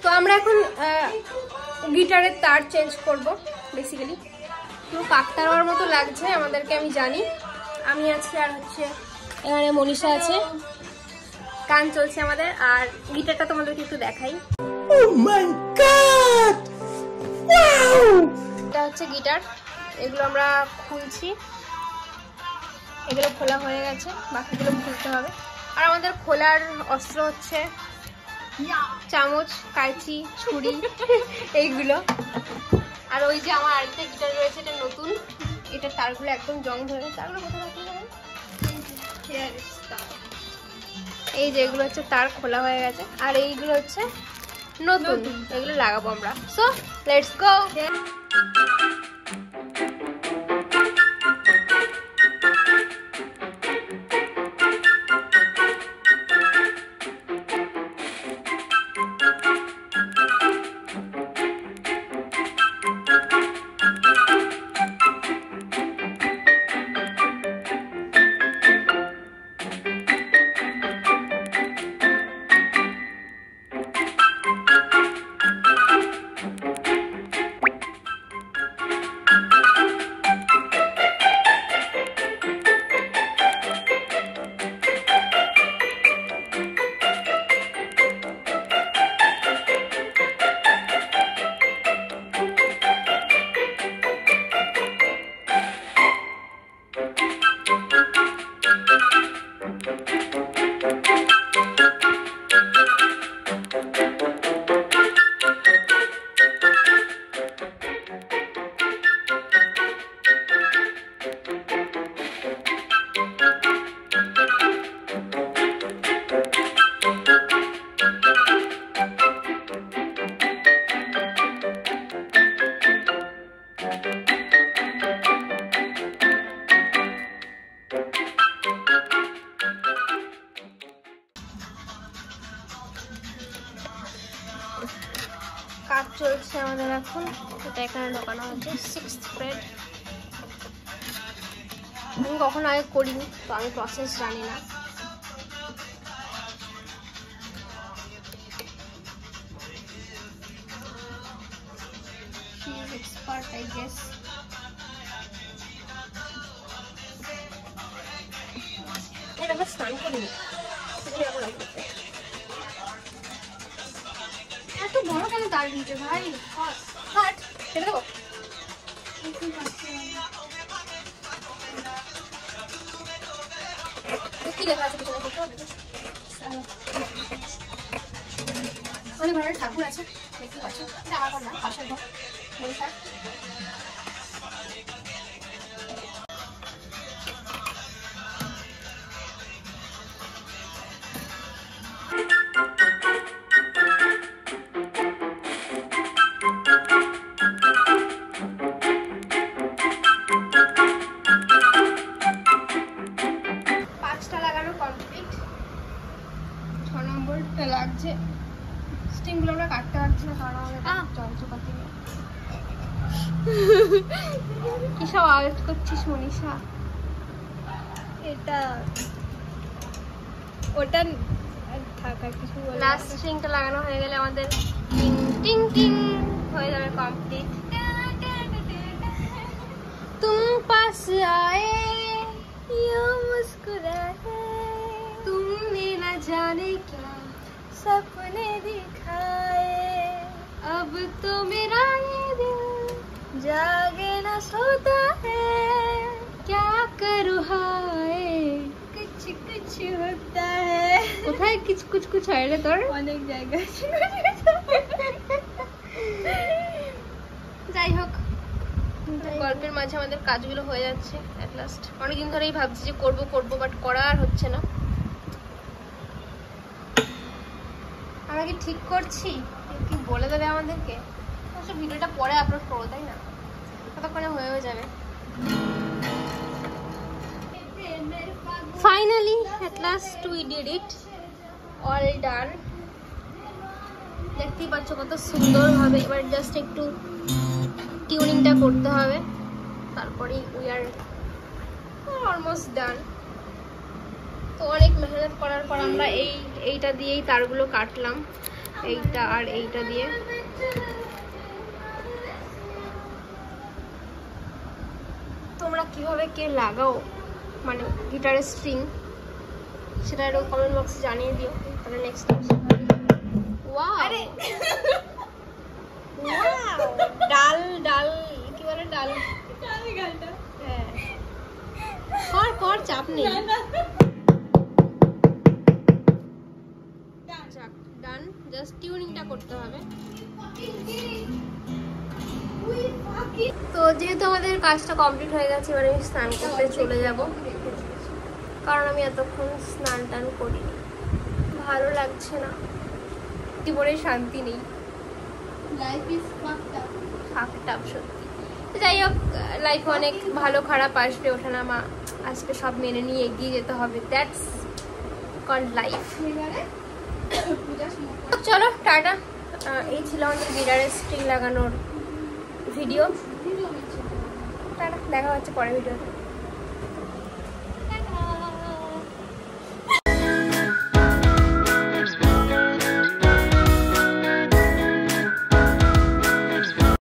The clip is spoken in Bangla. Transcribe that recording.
তো আমরা এখন গিটারের তার চেঞ্জ করব বেসিক্যালি। পুরো কাকতারার মতো লাগছে আমাদেরকে, আমি জানি। আমি আছি আর হচ্ছে এখানে মনীষা আছে, গান চলছে আমাদের। আর গিটারটা তোমাদেরকে একটু দেখাই। Oh my God! Wow! এটা হচ্ছে গিটার, এগুলো আমরা খুলছি। এগুলো খোলা হয়ে গেছে, বাকিগুলো খুলতে হবে। আর আমাদের খোলার অস্ত্র হচ্ছে চামচ, কাঁচি, ছুরি এইগুলো। আর ওই যে আমার আরেকটা গিটার রয়েছে, এটা নতুন, এটার তারগুলো একদম জং ধরে। তারগুলো কোথায় রাখতে হবে? এই যে এগুলো হচ্ছে তার খোলা হয়ে গেছে, আর এইগুলো হচ্ছে নতুন, এগুলো লাগাবো আমরা। So let's go. কাজ চলছে আমাদের এখন, এটা এখানে ঢোকানো হচ্ছে 6th ফ্রেট। আমি কখনো আগে করিনি, তো আমি প্রসেস জানি না। She is expert, I guess. এটা আমরা স্নান করিনি, এত বড় কেন তার দিয়েছে ভাই? হাট ছেড়ে দেবো। কি লেখা আছে পিছনে? অনেক ঘরের ঠাকুর আছে, দেখতে পাচ্ছ। এটা আমার ঘর না, পাশের ঘর মনীষার। লাগছে স্টিংগুলো আমরা কাটতে পারছি না, কারণ আমাদের যন্ত্রপাতি নেই। কি সব আওয়াজ করছিস মনীষা? এটা ওটা থাকা কিছু। লাস্ট স্ট্রিংটা লাগানো হয়ে গেলে আমাদের টিং টিং টিং হয়ে যাবে কমপ্লিট। তুম পাস আয়ে ইউ মুস্কুরায়ে तुमने न जाने क्या सपने दिखाए, अब तो मेरा ये दिल जागे न सोता है, क्या करूँ हाय कुछ कुछ होता है। কোথায় কিছু কুछ कुछ হয় রে তোর? অনেক জায়গায়। যাই হোক, গল্পের মাঝে আমাদের কাজগুলো হয়ে যাচ্ছে এট লাস্ট। অনেকদিন ধরেই ভাবছি যে করব করব, বাট করা আর হচ্ছে না। আমরা কি ঠিক করছি? কি বলে দেবে আমাদেরকে? অবশ্য ভিডিওটা পরে আপলোড করবো, তাই না? ততক্ষণে হয়েও যাবে। Finally at last we did it, all done. দেখতেই পাচ্ছ কত সুন্দরভাবে। এবার জাস্ট একটু টিউনিংটা করতে হবে, তারপরেই উই আর অলমোস্ট ডান। তো অনেক মেহনত করার পর আমরা এইটা দিয়েই তারগুলো কাটলাম। এইটা আর এইটা দিয়ে। তোমরা কিভাবে কে লাগাও মানে গিটারের স্ট্রিং, সেটা একটু কমেন্ট বক্সে জানিয়ে দিও। তাহলে নেক্সট ওয়াও, আরে ওয়াও, ডাল ডাল কি বলে, ডাল গালটা। হ্যাঁ কর কর, চাপ নেই। ডান, জাস্ট টিউনিংটা করতে হবে। তো যেহেতু আমাদের কাজটা কমপ্লিট হয়ে গেছে, এবার আমি স্নান করতে চলে যাব, কারণ আমি এতক্ষণ স্নান টান করিনি, ভালো লাগছে না, জীবনে শান্তি নেই, ফাকড আপ সত্যি। যাই হোক, লাইফে অনেক ভালো খারাপ আসবে, ওঠানামা আসবে, সব মেনে নিয়ে এগিয়ে যেতে হবে, দ্যাটস কল্ড লাইফ। চলো টাটা। এই ছিল আমাদের গিটারের স্ট্রিং লাগানোর ভিডিও। টাটা, দেখা হচ্ছে পরের ভিডিওতে।